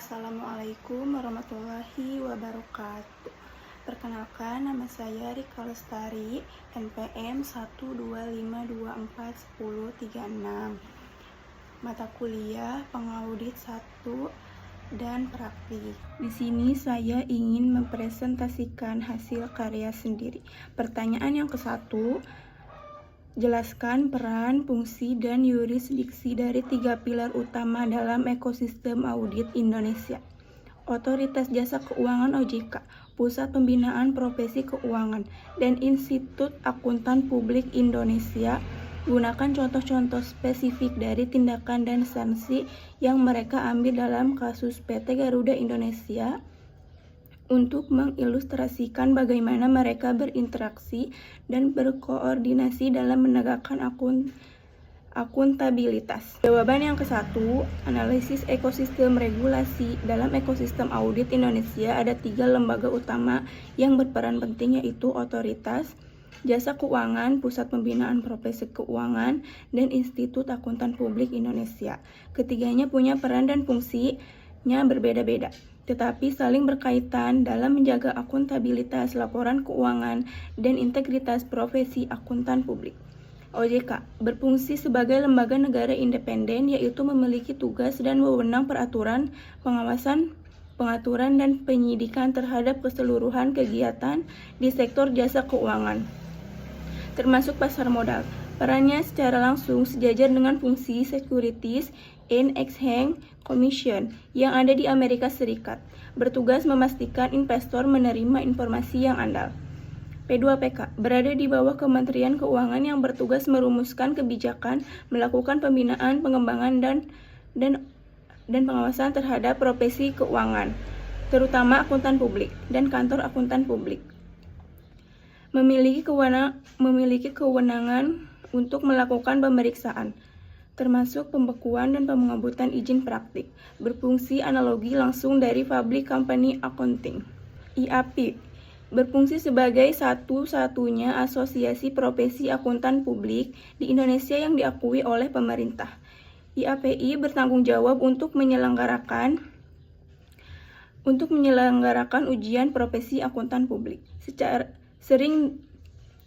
Assalamualaikum warahmatullahi wabarakatuh. Perkenalkan, nama saya Rika Lestari, NPM 125241036. Mata kuliah Pengaudit 1 dan Praktik. Di sini saya ingin mempresentasikan hasil karya sendiri. Pertanyaan yang ke-1, jelaskan peran, fungsi, dan yurisdiksi dari 3 pilar utama dalam ekosistem audit Indonesia. Otoritas Jasa Keuangan (OJK), Pusat Pembinaan Profesi Keuangan, dan Institut Akuntan Publik Indonesia. Gunakan contoh-contoh spesifik dari tindakan dan sanksi yang mereka ambil dalam kasus PT Garuda Indonesia untuk mengilustrasikan bagaimana mereka berinteraksi dan berkoordinasi dalam menegakkan akuntabilitas. Jawaban yang ke-1, analisis ekosistem regulasi. Dalam ekosistem audit Indonesia ada 3 lembaga utama yang berperan penting, yaitu Otoritas Jasa Keuangan, Pusat Pembinaan Profesi Keuangan, dan Institut Akuntan Publik Indonesia. Ketiganya punya peran dan fungsinya berbeda-beda, tetapi saling berkaitan dalam menjaga akuntabilitas laporan keuangan dan integritas profesi akuntan publik. OJK berfungsi sebagai lembaga negara independen, yaitu memiliki tugas dan wewenang peraturan, pengawasan, pengaturan, dan penyidikan terhadap keseluruhan kegiatan di sektor jasa keuangan, termasuk pasar modal. Perannya secara langsung sejajar dengan fungsi Securities and Exchange Commission yang ada di Amerika Serikat, bertugas memastikan investor menerima informasi yang andal. P2PK berada di bawah Kementerian Keuangan yang bertugas merumuskan kebijakan, melakukan pembinaan, pengembangan, dan pengawasan terhadap profesi keuangan, terutama akuntan publik dan kantor akuntan publik. Memiliki kewenangan untuk melakukan pemeriksaan, termasuk pembekuan dan pencabutan izin praktik, berfungsi analogi langsung dari Public Company Accounting. IAP berfungsi sebagai satu-satunya asosiasi profesi akuntan publik di Indonesia yang diakui oleh pemerintah. IAPI bertanggung jawab untuk menyelenggarakan ujian profesi akuntan publik, secara sering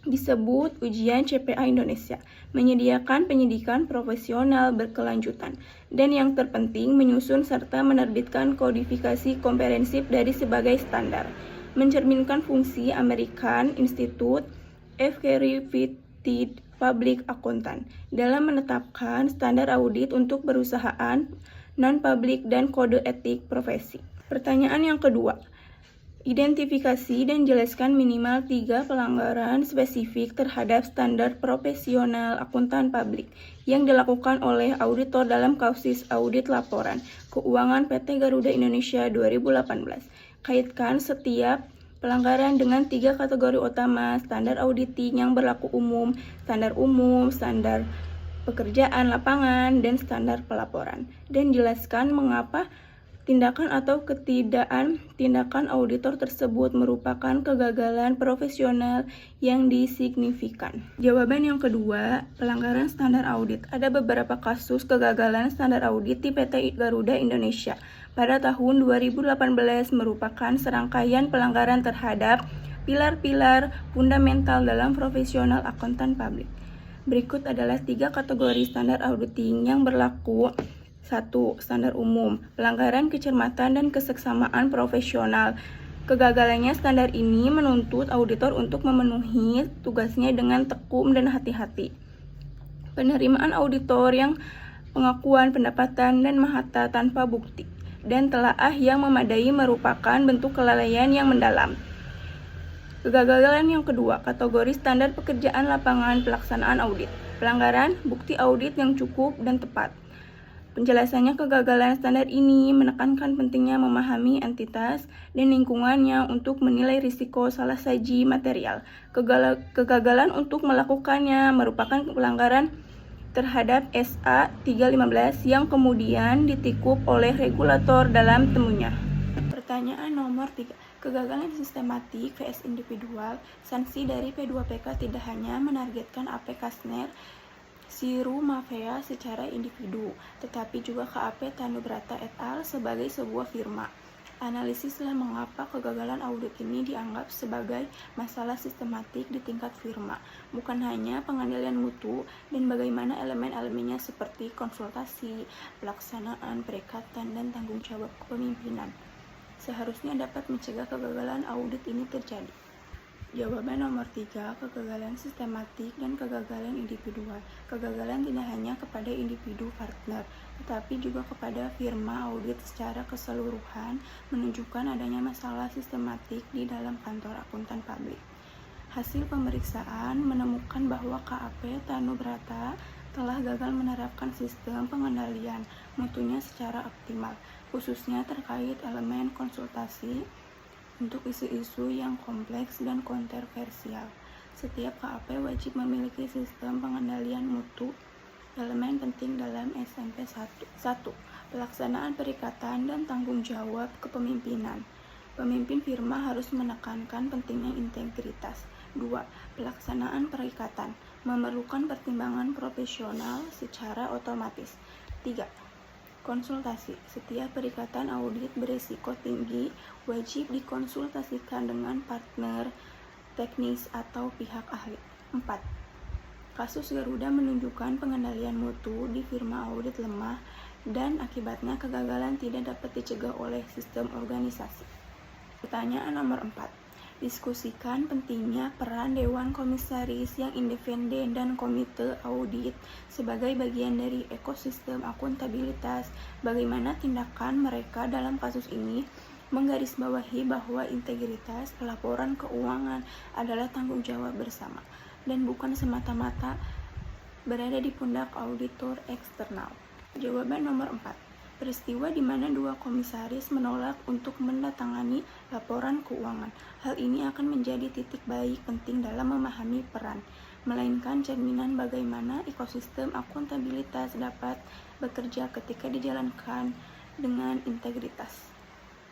disebut ujian CPA Indonesia, menyediakan pendidikan profesional berkelanjutan, dan yang terpenting menyusun serta menerbitkan kodifikasi komprehensif dari sebagai standar, mencerminkan fungsi American Institute of Certified Public Accountant dalam menetapkan standar audit untuk perusahaan non-publik dan kode etik profesi. Pertanyaan yang kedua, identifikasi dan jelaskan minimal 3 pelanggaran spesifik terhadap standar profesional akuntan publik yang dilakukan oleh auditor dalam kasus audit laporan keuangan PT Garuda Indonesia 2018. Kaitkan setiap pelanggaran dengan 3 kategori utama standar auditing yang berlaku umum, standar pekerjaan lapangan, dan standar pelaporan. Dan jelaskan mengapa tindakan atau tindakan auditor tersebut merupakan kegagalan profesional yang signifikan. Jawaban yang kedua, pelanggaran standar audit. Ada beberapa kasus kegagalan standar audit di PT Garuda Indonesia pada tahun 2018 merupakan serangkaian pelanggaran terhadap pilar-pilar fundamental dalam profesional akuntan publik. Berikut adalah 3 kategori standar auditing yang berlaku. 1. Standar umum, pelanggaran kecermatan dan keseksama profesional. Kegagalannya standar ini menuntut auditor untuk memenuhi tugasnya dengan tekun dan hati-hati. Penerimaan auditor yang pengakuan pendapatan dan mahata tanpa bukti dan telaah yang memadai merupakan bentuk kelalaian yang mendalam. Kegagalan yang kedua, kategori standar pekerjaan lapangan pelaksanaan audit. Pelanggaran bukti audit yang cukup dan tepat. Penjelasannya, kegagalan standar ini menekankan pentingnya memahami entitas dan lingkungannya untuk menilai risiko salah saji material. Kegagalan untuk melakukannya merupakan pelanggaran terhadap SA 315 yang kemudian ditikup oleh regulator dalam temunya. Pertanyaan nomor 3. Kegagalan sistematik vs individual. Sanksi dari P2PK tidak hanya menargetkan APK SNER Siru Mafea secara individu, tetapi juga KAP Tanubrata et al. Sebagai sebuah firma. Analisislah mengapa kegagalan audit ini dianggap sebagai masalah sistematik di tingkat firma, bukan hanya pengendalian mutu dan bagaimana elemen-elemennya seperti konsultasi, pelaksanaan, perikatan, dan tanggung jawab kepemimpinan seharusnya dapat mencegah kegagalan audit ini terjadi. Jawaban nomor 3, kegagalan sistematik dan kegagalan individual. Kegagalan tidak hanya kepada individu partner, tetapi juga kepada firma audit secara keseluruhan, menunjukkan adanya masalah sistematik di dalam kantor akuntan publik. Hasil pemeriksaan menemukan bahwa KAP Tanubrata telah gagal menerapkan sistem pengendalian mutunya secara optimal, khususnya terkait elemen konsultasi untuk isu-isu yang kompleks dan kontroversial. Setiap KAP wajib memiliki sistem pengendalian mutu. Elemen penting dalam SMP 1. Pelaksanaan perikatan dan tanggung jawab kepemimpinan. Pemimpin firma harus menekankan pentingnya integritas. 2. Pelaksanaan perikatan memerlukan pertimbangan profesional secara otomatis. 3. Konsultasi. Setiap perikatan audit berisiko tinggi wajib dikonsultasikan dengan partner teknis atau pihak ahli. 4. Kasus Garuda menunjukkan pengendalian mutu di firma audit lemah dan akibatnya kegagalan tidak dapat dicegah oleh sistem organisasi. Pertanyaan nomor 4. Diskusikan pentingnya peran Dewan Komisaris yang independen dan Komite Audit sebagai bagian dari ekosistem akuntabilitas. Bagaimana tindakan mereka dalam kasus ini menggarisbawahi bahwa integritas laporan keuangan adalah tanggung jawab bersama dan bukan semata-mata berada di pundak auditor eksternal. Jawaban nomor 4. Peristiwa di mana dua komisaris menolak untuk mendatangani laporan keuangan. Hal ini akan menjadi titik balik penting dalam memahami peran, melainkan cerminan bagaimana ekosistem akuntabilitas dapat bekerja ketika dijalankan dengan integritas.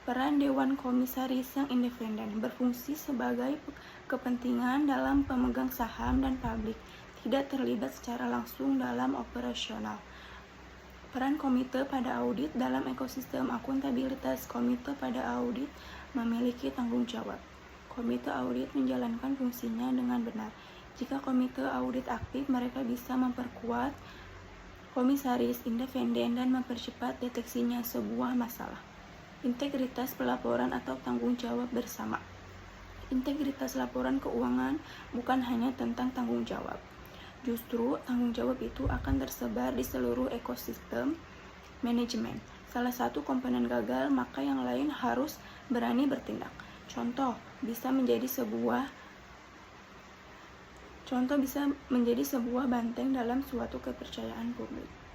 Peran Dewan Komisaris yang independen berfungsi sebagai kepentingan dalam pemegang saham dan publik, tidak terlibat secara langsung dalam operasional. Peran komite pada audit dalam ekosistem akuntabilitas. Komite pada audit memiliki tanggung jawab. Komite audit menjalankan fungsinya dengan benar. Jika komite audit aktif, mereka bisa memperkuat komisaris independen dan mempercepat deteksinya sebuah masalah. Integritas pelaporan atau tanggung jawab bersama. Integritas laporan keuangan bukan hanya tentang tanggung jawab. Justru tanggung jawab itu akan tersebar di seluruh ekosistem manajemen. Salah satu komponen gagal, maka yang lain harus berani bertindak. Contoh bisa menjadi sebuah banteng dalam suatu kepercayaan publik.